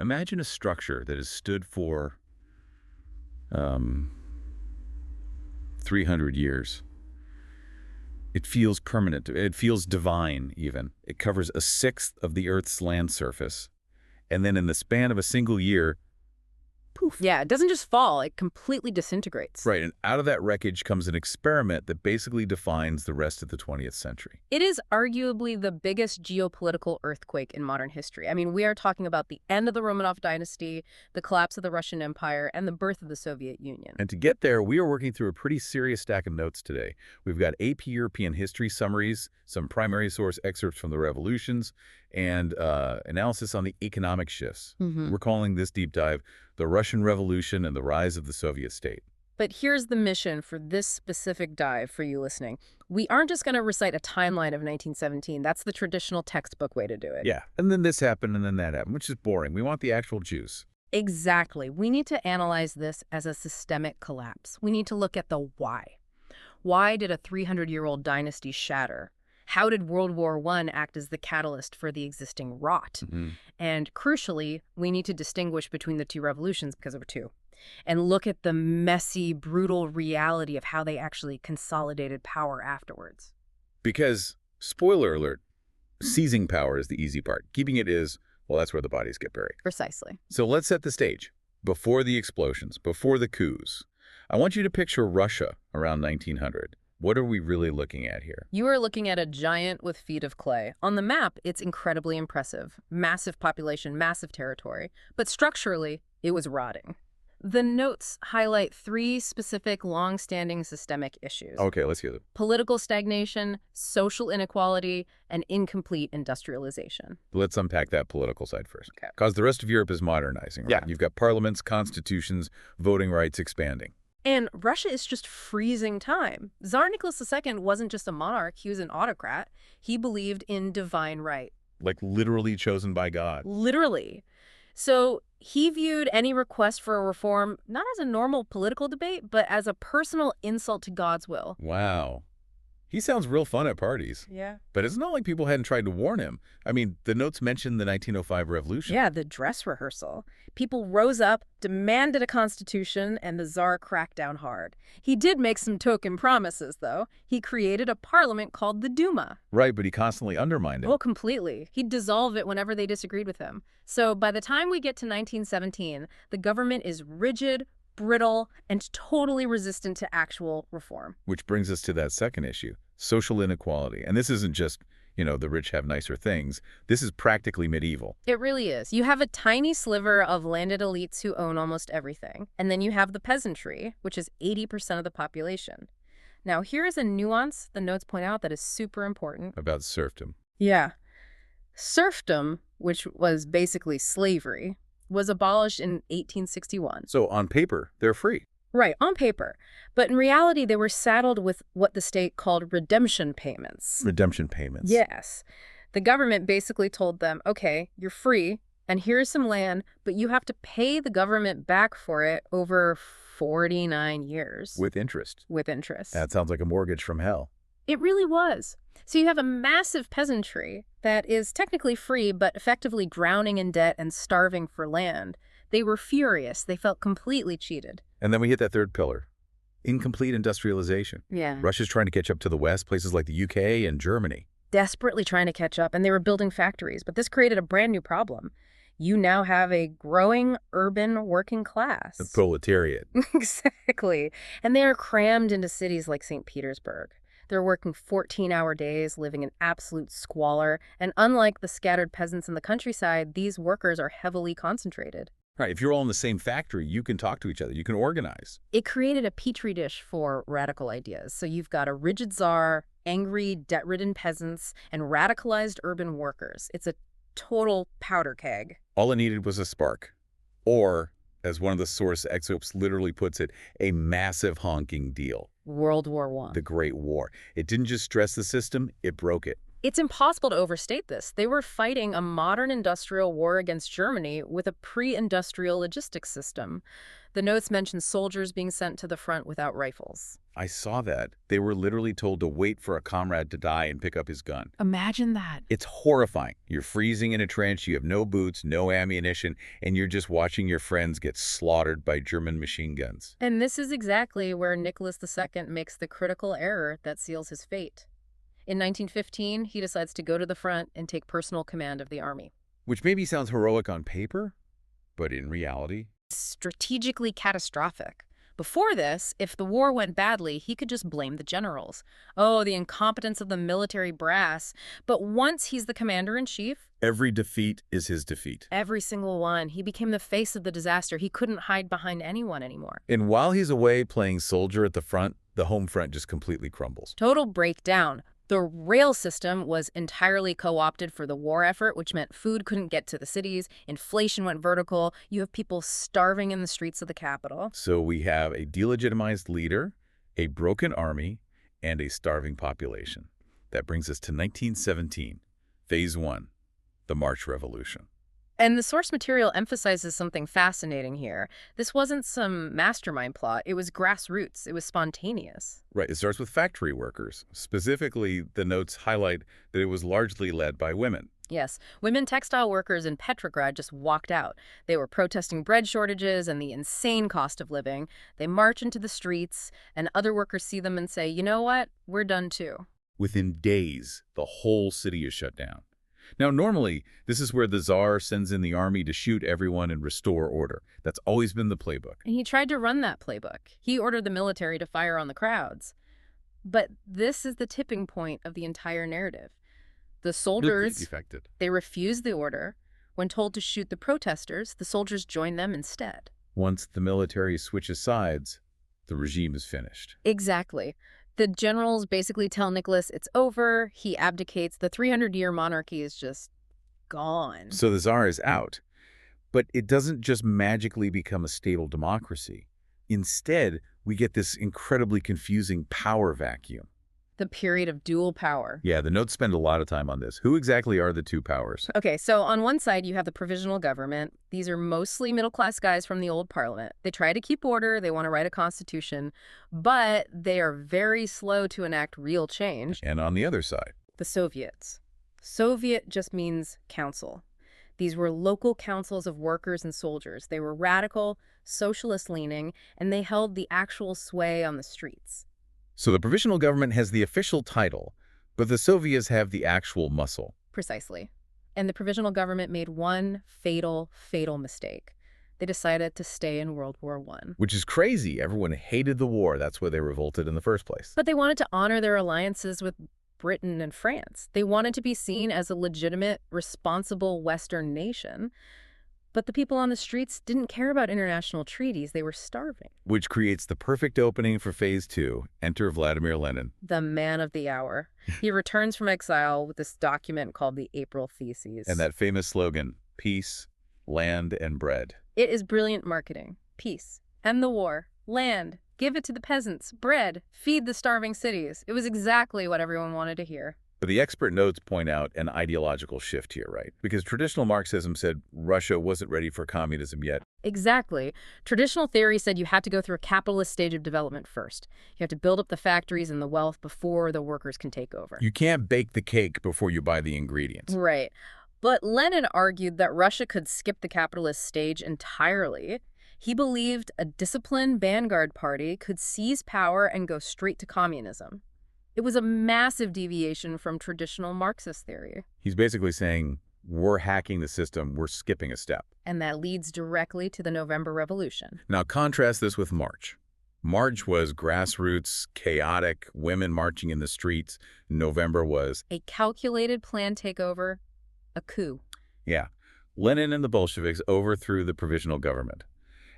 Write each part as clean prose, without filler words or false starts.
Imagine a structure that has stood for um, 300 years. It feels permanent. It feels divine, even. It covers a sixth of the Earth's land surface. And then in the span of a single year, poof. Yeah, it doesn't just fall, it completely disintegrates. Right, and out of that wreckage comes an experiment that basically defines the rest of the 20th century. It is arguably the biggest geopolitical earthquake in modern history. I mean, we are talking about the end of the Romanov dynasty, the collapse of the Russian Empire, and the birth of the Soviet Union. And to get there, we are working through a pretty serious stack of notes today. We've got AP European history summaries, some primary source excerpts from the revolutions, and analysis on the economic shifts. We're calling this deep dive the Russian Revolution and the Rise of the Soviet State. But here's the mission for this specific dive for you listening. We aren't just going to recite a timeline of 1917. That's the traditional textbook way to do it. Yeah, and then this happened and then that happened, which is boring. We want the actual juice. Exactly. We need to analyze this as a systemic collapse. We need to look at the why. Why did a 300-year-old dynasty shatter? How did World War I act as the catalyst for the existing rot? And crucially, we need to distinguish between the two revolutions, because there were two, and look at the messy, brutal reality of how they actually consolidated power afterwards. Because, spoiler alert, seizing power is the easy part. Keeping it is, well, that's where the bodies get buried. Precisely. So let's set the stage. Before the explosions, before the coups, I want you to picture Russia around 1900. What are we really looking at here? You are looking at a giant with feet of clay. On the map, it's incredibly impressive. Massive population, massive territory. But structurally, it was rotting. The notes highlight three specific long-standing systemic issues. Okay, let's hear them. Political stagnation, social inequality, and incomplete industrialization. Let's unpack that political side first. Okay. Because the rest of Europe is modernizing, right? Yeah. You've got parliaments, constitutions, voting rights expanding. And Russia is just freezing time. Tsar Nicholas II wasn't just a monarch, he was an autocrat. He believed in divine right. Like literally chosen by God. Literally. So he viewed any request for a reform not as a normal political debate, but as a personal insult to God's will. Wow. He sounds real fun at parties. Yeah. But it's not like people hadn't tried to warn him. I mean, the notes mentioned the 1905 revolution. Yeah, the dress rehearsal. People rose up, demanded a constitution, and the Tsar cracked down hard. He did make some token promises, though. He created a parliament called the Duma. Right, but he constantly undermined it. Oh, completely. He'd dissolve it whenever they disagreed with him. So by the time we get to 1917, the government is rigid, brittle, and totally resistant to actual reform. Which brings us to that second issue, social inequality. And this isn't just, the rich have nicer things. This is practically medieval. It really is. You have a tiny sliver of landed elites who own almost everything. And then you have the peasantry, which is 80% of the population. Now, here is a nuance the notes point out that is super important. About serfdom. Yeah. Serfdom, which was basically slavery, was abolished in 1861. So on paper, they're free. Right, on paper. But in reality, they were saddled with what the state called redemption payments. Redemption payments. Yes. The government basically told them, okay, you're free, and here's some land, but you have to pay the government back for it over 49 years. With interest. With interest. That sounds like a mortgage from hell. It really was. So you have a massive peasantry that is technically free, but effectively drowning in debt and starving for land. They were furious. They felt completely cheated. And then we hit that third pillar, incomplete industrialization. Yeah. Russia's trying to catch up to the West, places like the UK and Germany. Desperately trying to catch up, and they were building factories. But this created a brand new problem. You now have a growing urban working class. The proletariat. Exactly. And they are crammed into cities like St. Petersburg. They're working 14-hour days, living in absolute squalor. And unlike the scattered peasants in the countryside, these workers are heavily concentrated. Right. If you're all in the same factory, you can talk to each other. You can organize. It created a petri dish for radical ideas. So you've got a rigid czar, angry, debt-ridden peasants, and radicalized urban workers. It's a total powder keg. All it needed was a spark. Or, as one of the source excerpts literally puts it, a massive honking deal. World War I. The Great War. It didn't just stress the system, it broke it. It's impossible to overstate this. They were fighting a modern industrial war against Germany with a pre-industrial logistics system. The notes mention soldiers being sent to the front without rifles. I saw that. They were literally told to wait for a comrade to die and pick up his gun. Imagine that. It's horrifying. You're freezing in a trench, you have no boots, no ammunition, and you're just watching your friends get slaughtered by German machine guns. And this is exactly where Nicholas II makes the critical error that seals his fate. In 1915, he decides to go to the front and take personal command of the army. Which maybe sounds heroic on paper, but in reality, Strategically catastrophic. Before this, if the war went badly, he could just blame the generals. Oh, the incompetence of the military brass. But once he's the commander-in-chief, every defeat is his defeat. every single one, he became the face of the disaster. He couldn't hide behind anyone anymore. And while he's away playing soldier at the front, the home front just completely crumbles. Total breakdown. The rail system was entirely co-opted for the war effort, which meant food couldn't get to the cities, inflation went vertical, you have people starving in the streets of the capital. So we have a delegitimized leader, a broken army, and a starving population. That brings us to 1917, Phase 1, the March Revolution. And the source material emphasizes something fascinating here. This wasn't some mastermind plot. It was grassroots. It was spontaneous. Right, it starts with factory workers. Specifically, the notes highlight that it was largely led by women. Yes, women textile workers in Petrograd just walked out. They were protesting bread shortages and the insane cost of living. They march into the streets, and other workers see them and say, you know what? We're done too. Within days, the whole city is shut down. Now, normally, this is where the Tsar sends in the army to shoot everyone and restore order. That's always been the playbook. And he tried to run that playbook. He ordered the military to fire on the crowds. But this is the tipping point of the entire narrative. The soldiers, Defected. they refused the order. When told to shoot the protesters, the soldiers joined them instead. Once the military switches sides, the regime is finished. Exactly. The generals basically tell Nicholas it's over, he abdicates, the 300-year monarchy is just gone. So the Tsar is out. But it doesn't just magically become a stable democracy. Instead, we get this incredibly confusing power vacuum. The period of dual power. Yeah, the notes spend a lot of time on this. Who exactly are the two powers? Okay, so on one side, you have the provisional government. These are mostly middle-class guys from the old parliament. They try to keep order, they want to write a constitution, but they are very slow to enact real change. And on the other side, The Soviets. Soviet just means council. These were local councils of workers and soldiers. They were radical, socialist-leaning, and they held the actual sway on the streets. so the provisional government has the official title, but the Soviets have the actual muscle. Precisely. And the provisional government made one fatal mistake. They decided to stay in World War I. Which is crazy. Everyone hated the war. That's why they revolted in the first place. But they wanted to honor their alliances with Britain and France. They wanted to be seen as a legitimate, responsible Western nation. But the people on the streets didn't care about international treaties. They were starving. Which creates the perfect opening for Phase 2. Enter Vladimir Lenin. The man of the hour. He returns from exile with this document called the April Theses. And that famous slogan, peace, land, and bread. It is brilliant marketing. Peace. End the war. Land. Give it to the peasants. Bread. Feed the starving cities. It was exactly what everyone wanted to hear. But the expert notes point out an ideological shift here, right? Because traditional Marxism said Russia wasn't ready for communism yet. Exactly. Traditional theory said you had to go through a capitalist stage of development first. You have to build up the factories and the wealth before the workers can take over. You can't bake the cake before you buy the ingredients. Right. But Lenin argued that Russia could skip the capitalist stage entirely. He believed a disciplined vanguard party could seize power and go straight to communism. It was a massive deviation from traditional Marxist theory. He's basically saying, we're hacking the system, we're skipping a step. And that leads directly to the November Revolution. Now contrast this with March. March was grassroots, chaotic, women marching in the streets. November was a calculated planned takeover, a coup. Yeah. Lenin and the Bolsheviks overthrew the provisional government.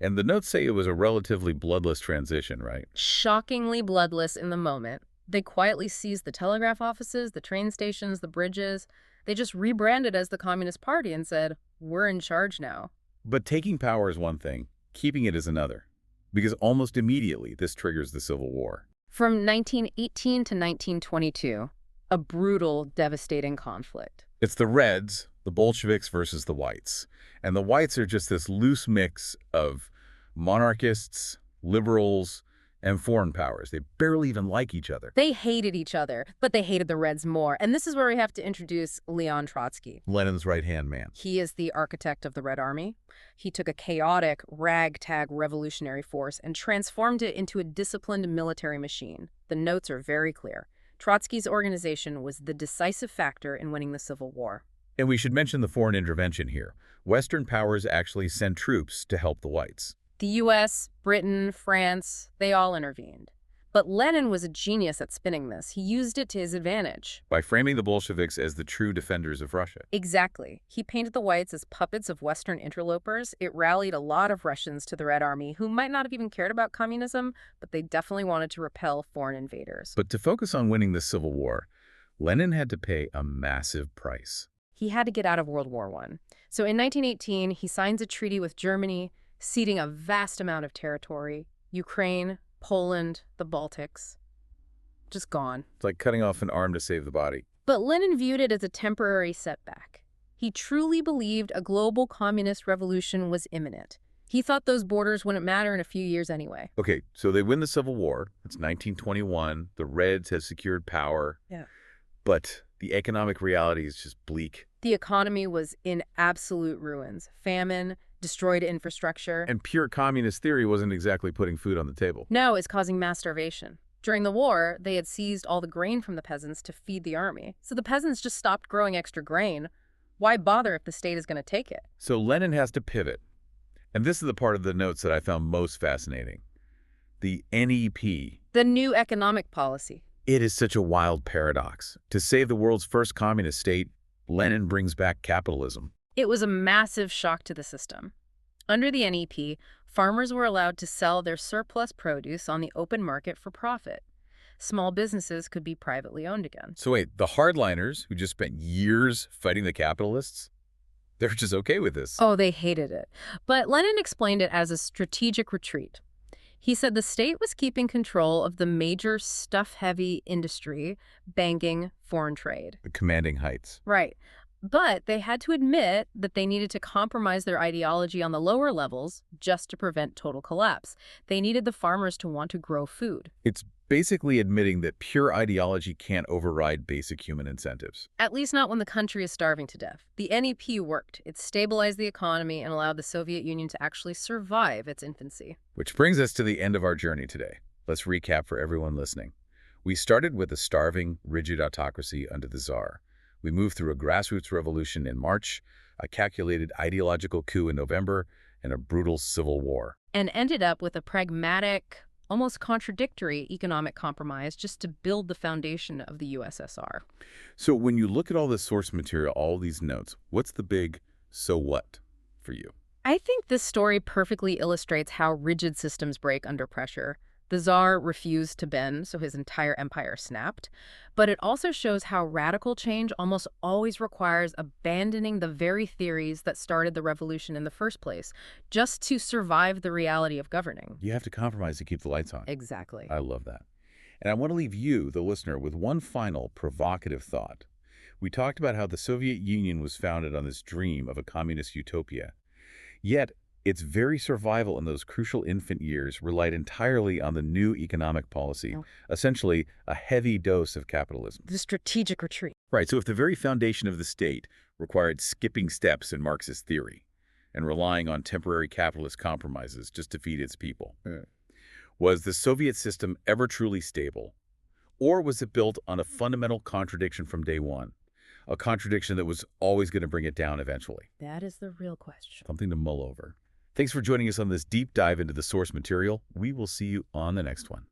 And the notes say it was a relatively bloodless transition, right? Shockingly bloodless in the moment. They quietly seized the telegraph offices, the train stations, the bridges. They just rebranded as the Communist Party and said, we're in charge now. But taking power is one thing, keeping it is another. Because almost immediately, this triggers the Civil War. From 1918 to 1922, A brutal, devastating conflict. It's the Reds, the Bolsheviks versus the Whites. And the Whites are just this loose mix of monarchists, liberals, and foreign powers. They barely even like each other. They hated each other, but they hated the Reds more. And this is where we have to introduce Leon Trotsky. Lenin's right-hand man. He is the architect of the Red Army. He took a chaotic, ragtag revolutionary force and transformed it into a disciplined military machine. The notes are very clear. Trotsky's organization was the decisive factor in winning the Civil War. And we should mention the foreign intervention here. Western powers actually sent troops to help the Whites. The U.S., Britain, France, they all intervened. But Lenin was a genius at spinning this. He used it to his advantage. By framing the Bolsheviks as the true defenders of Russia. Exactly. He painted the Whites as puppets of Western interlopers. It rallied a lot of Russians to the Red Army who might not have even cared about communism, but they definitely wanted to repel foreign invaders. But to focus on winning the Civil War, Lenin had to pay a massive price. He had to get out of World War I. So in 1918, he signs a treaty with Germany, ceding a vast amount of territory. Ukraine, Poland, the Baltics. Just gone. It's like cutting off an arm to save the body. But Lenin viewed it as a temporary setback. He truly believed a global communist revolution was imminent. He thought those borders wouldn't matter in a few years anyway. Okay, so they win the Civil War. It's 1921. The Reds have secured power. Yeah. But the economic reality is just bleak. The economy was in absolute ruins. Famine, destroyed infrastructure. And pure communist theory wasn't exactly putting food on the table. No, it's causing mass starvation. During the war, they had seized all the grain from the peasants to feed the army. So the peasants just stopped growing extra grain. Why bother if the state is going to take it? So Lenin has to pivot. And this is the part of the notes that I found most fascinating. The NEP. The new economic policy. It is such a wild paradox. To save the world's first communist state, Lenin brings back capitalism. It was a massive shock to the system. Under the NEP, farmers were allowed to sell their surplus produce on the open market for profit. Small businesses could be privately owned again. So wait, the hardliners who just spent years fighting the capitalists, they're just okay with this. Oh, they hated it. But Lenin explained it as a strategic retreat. He said the state was keeping control of the major stuff-heavy industry, banking, foreign trade. The commanding heights. Right. But they had to admit that they needed to compromise their ideology on the lower levels just to prevent total collapse. They needed the farmers to want to grow food. It's basically admitting that pure ideology can't override basic human incentives. At least not when the country is starving to death. The NEP worked. It stabilized the economy and allowed the Soviet Union to actually survive its infancy. Which brings us to the end of our journey today. Let's recap for everyone listening. We started with a starving, rigid autocracy under the Tsar. We moved through a grassroots revolution in March, a calculated ideological coup in November, and a brutal civil war. And ended up with a pragmatic, almost contradictory economic compromise just to build the foundation of the USSR. So when you look at all this source material, all these notes, what's the big so what for you? I think this story perfectly illustrates how rigid systems break under pressure. The Tsar refused to bend, so his entire empire snapped. But it also shows how radical change almost always requires abandoning the very theories that started the revolution in the first place, just to survive the reality of governing. You have to compromise to keep the lights on. Exactly. I love that. And I want to leave you, the listener, with one final provocative thought. We talked about how the Soviet Union was founded on this dream of a communist utopia. Yet, its very survival in those crucial infant years relied entirely on the new economic policy, essentially a heavy dose of capitalism. The strategic retreat. Right, so if the very foundation of the state required skipping steps in Marxist theory and relying on temporary capitalist compromises just to feed its people, was the Soviet system ever truly stable? Or was it built on a fundamental contradiction from day one? A contradiction that was always going to bring it down eventually? That is the real question. Something to mull over. Thanks for joining us on this deep dive into the source material. We will see you on the next one.